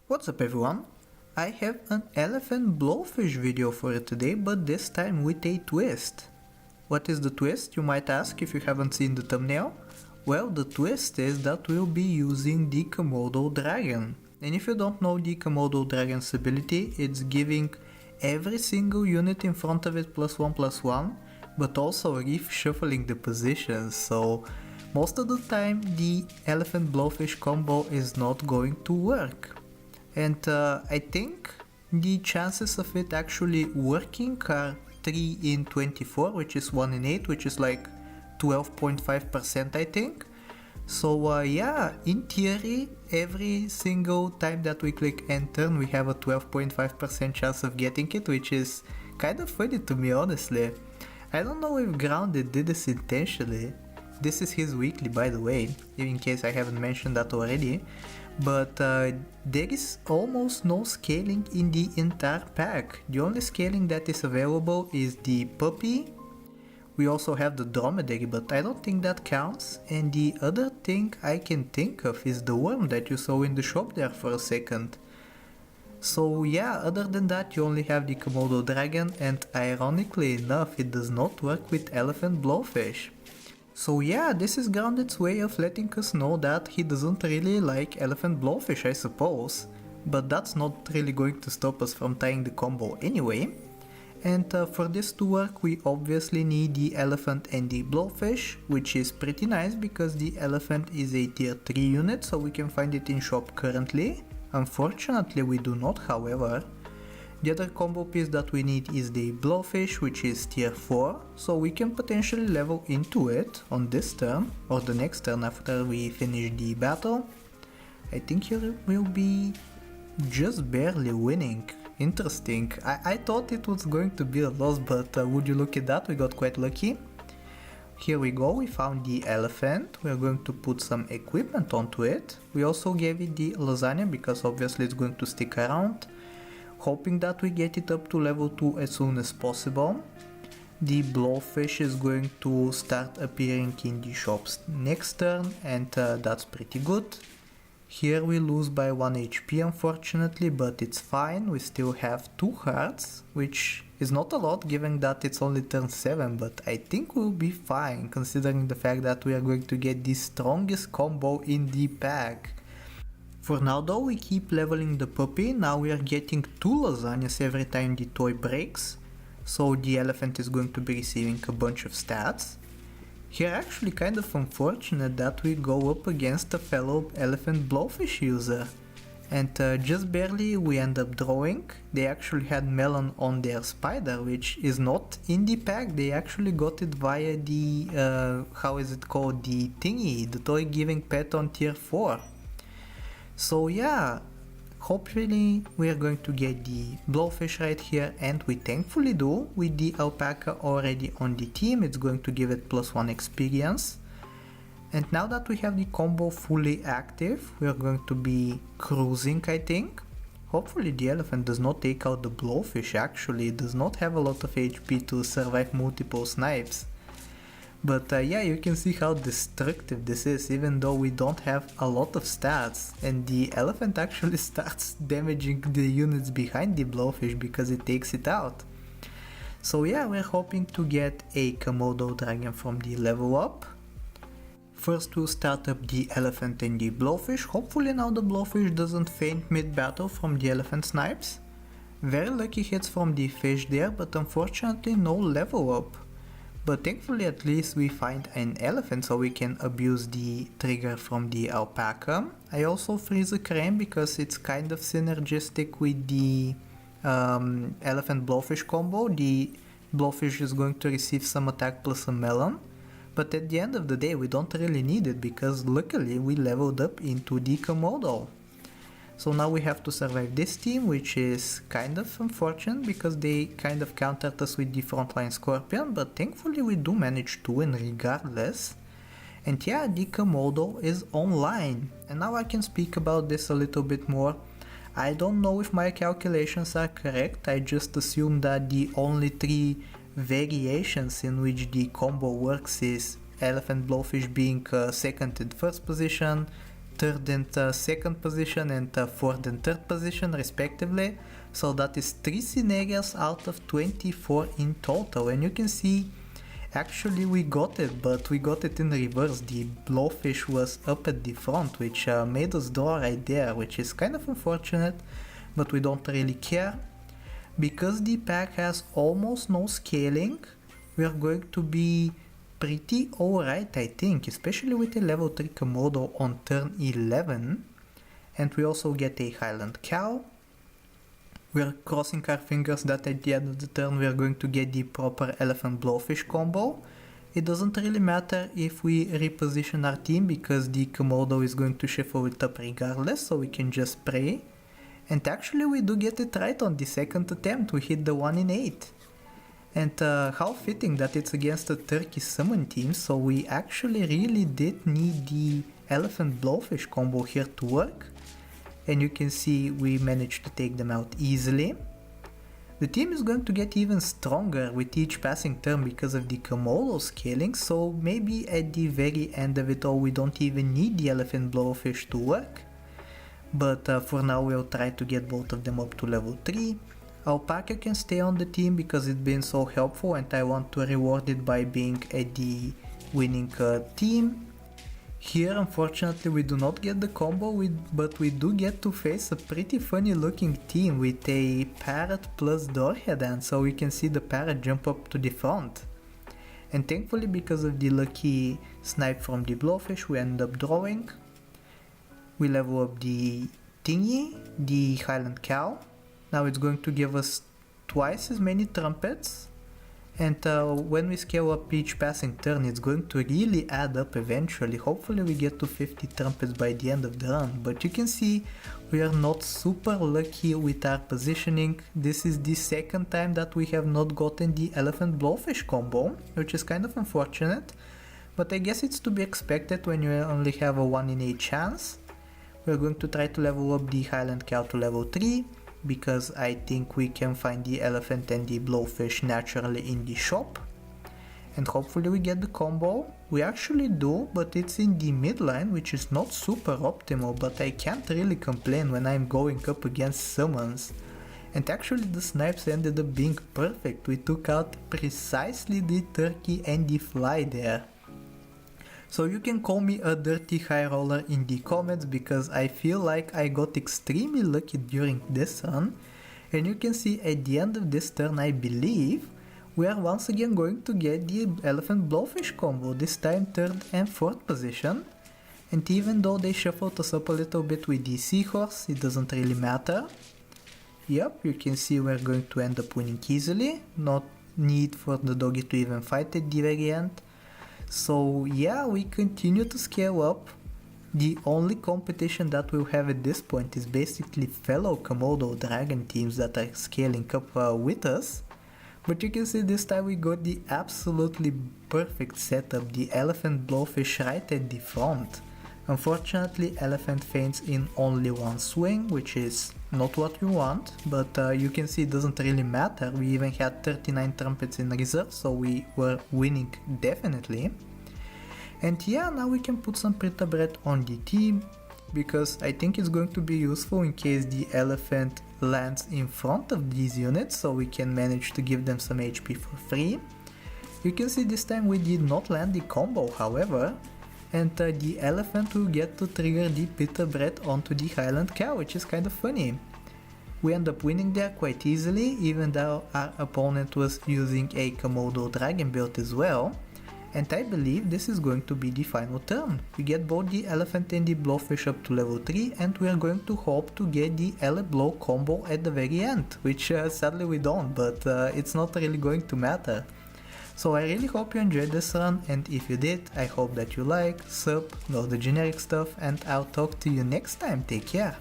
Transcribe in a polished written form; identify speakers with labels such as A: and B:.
A: What's up everyone? I have an elephant blowfish video for you today, but this time with a twist. What is the twist, you might ask if you haven't seen the thumbnail? Well, the twist is that we'll be using the Komodo dragon. And if you don't know the Komodo dragon's ability, it's giving every single unit in front of it +1/+1, but also reshuffling the positions, so most of the time the elephant blowfish combo is not going to work. And I think the chances of it actually working are 3 in 24, which is 1 in 8, which is like 12.5% I think. So yeah, in theory, every single time that we click enter we have a 12.5% chance of getting it, which is kind of funny to me honestly. I don't know if Grounded did this intentionally. This is his weekly, by the way, in case I haven't mentioned that already. But there is almost no scaling in the entire pack. The only scaling that is available is the puppy. We also have the dromedary, but I don't think that counts. And the other thing I can think of is the worm that you saw in the shop there for a second. So yeah, other than that you only have the Komodo dragon, and ironically enough it does not work with elephant blowfish. So yeah, this is Grounded's way of letting us know that he doesn't really like elephant blowfish, I suppose. But that's not really going to stop us from tying the combo anyway. And for this to work we obviously need the elephant and the blowfish, which is pretty nice because the elephant is a tier 3 unit, so we can find it in shop currently. Unfortunately we do not, however. The other combo piece that we need is the Blowfish, which is tier 4, so we can potentially level into it on this turn or the next turn after we finish the battle. I think here we'll be just barely winning. Interesting. I thought it was going to be a loss, but would you look at that, we got quite lucky. Here we go, we found the elephant, we are going to put some equipment onto it. We also gave it the lasagna because obviously it's going to stick around, hoping that we get it up to level 2 as soon as possible. The blowfish is going to start appearing in the shops next turn, and that's pretty good. Here we lose by 1 HP unfortunately, but it's fine, we still have 2 hearts, which is not a lot given that it's only turn 7, but I think we'll be fine considering the fact that we are going to get the strongest combo in the pack. For now though, we keep leveling the puppy. Now we are getting 2 lasagnas every time the toy breaks, so the elephant is going to be receiving a bunch of stats. Here actually kind of unfortunate that we go up against a fellow elephant blowfish user, and just barely we end up drawing. They actually had melon on their spider, which is not in the pack. They actually got it via the how is it called, the thingy, the toy giving pet on tier 4. So yeah, hopefully we are going to get the blowfish right here, and we thankfully do. With the alpaca already on the team, it's going to give it +1 experience. And now that we have the combo fully active, we are going to be cruising, I think. Hopefully the elephant does not take out the blowfish. Actually it does not have a lot of HP to survive multiple snipes. But yeah, you can see how destructive this is, even though we don't have a lot of stats, and the elephant actually starts damaging the units behind the blowfish because it takes it out. So yeah, we're hoping to get a Komodo dragon from the level up. First we'll start up the elephant and the blowfish. Hopefully now the blowfish doesn't faint mid-battle from the elephant snipes. Very lucky hits from the fish there, but unfortunately no level up. But thankfully at least we find an elephant so we can abuse the trigger from the alpaca. I also freeze a crane because it's kind of synergistic with the elephant blowfish combo. The blowfish is going to receive some attack plus a melon. But at the end of the day we don't really need it because luckily we leveled up into the Komodo. So now we have to survive this team, which is kind of unfortunate because they kind of countered us with the frontline scorpion, but thankfully we do manage to win regardless. And yeah, the Komodo is online, and now I can speak about this a little bit more. I don't know if my calculations are correct. I just assume that the only 3 variations in which the combo works is elephant blowfish being second and first position, third and second position and fourth and third position respectively. So that is 3 scenarios out of 24 in total, and you can see actually we got it, but we got it in reverse. The Blowfish was up at the front, which made us draw right there, which is kind of unfortunate, but we don't really care. Because the pack has almost no scaling, we are going to be pretty alright, I think, especially with a level 3 Komodo on turn 11. And we also get a Highland Cow. We are crossing our fingers that at the end of the turn we are going to get the proper Elephant Blowfish combo. It doesn't really matter if we reposition our team because the Komodo is going to shuffle it up regardless, so we can just pray. And actually we do get it right on the second attempt, we hit the 1 in 8. And how fitting that it's against a Turkey summon team, so we actually really did need the Elephant Blowfish combo here to work. And you can see we managed to take them out easily. The team is going to get even stronger with each passing turn because of the Komodo scaling, so maybe at the very end of it all we don't even need the Elephant Blowfish to work. But for now we'll try to get both of them up to level 3. Alpaca can stay on the team because it's been so helpful and I want to reward it by being at the winning team. Here unfortunately we do not get the combo, but we do get to face a pretty funny looking team with a parrot plus Dorhead, so we can see the parrot jump up to the front. And thankfully because of the lucky snipe from the Blowfish we end up drawing. We level up the thingy, the Highland Cow. Now it's going to give us twice as many trumpets. And when we scale up each passing turn, it's going to really add up eventually. Hopefully we get to 50 trumpets by the end of the run. But you can see we are not super lucky with our positioning. This is the second time that we have not gotten the Elephant Blowfish combo, which is kind of unfortunate. But I guess it's to be expected when you only have a 1 in 8 chance. We're going to try to level up the Highland Cow to level 3. Because I think we can find the elephant and the Blowfish naturally in the shop. And hopefully we get the combo. We actually do, but it's in the midline, which is not super optimal, but I can't really complain when I'm going up against summons. And actually the snipes ended up being perfect. We took out precisely the turkey and the fly there. So you can call me a dirty high roller in the comments because I feel like I got extremely lucky during this run. And you can see at the end of this turn, I believe, we are once again going to get the Elephant Blowfish combo, this time third and fourth position. And even though they shuffled us up a little bit with the seahorse, it doesn't really matter. Yep, you can see we're going to end up winning easily, not need for the doggy to even fight at the very end. So yeah, we continue to scale up. The only competition that we'll have at this point is basically fellow Komodo dragon teams that are scaling up with us. But you can see this time we got the absolutely perfect setup, the Elephant Blowfish right at the front. Unfortunately, Elephant faints in only one swing, which is not what we want, but you can see it doesn't really matter. We even had 39 trumpets in reserve, so we were winning definitely. And yeah, now we can put some Prita bread on the team, because I think it's going to be useful in case the elephant lands in front of these units, so we can manage to give them some HP for free. You can see this time we did not land the combo, however, and the elephant will get to trigger the pita bread onto the Highland Cow, which is kind of funny. We end up winning there quite easily, even though our opponent was using a Komodo dragon build as well. And I believe this is going to be the final turn. We get both the elephant and the Blowfish up to level 3, and we are going to hope to get the Ele Blow combo at the very end, which sadly we don't, but it's not really going to matter. So I really hope you enjoyed this run, and if you did, I hope that you like, sub, know the generic stuff, and I'll talk to you next time. Take care!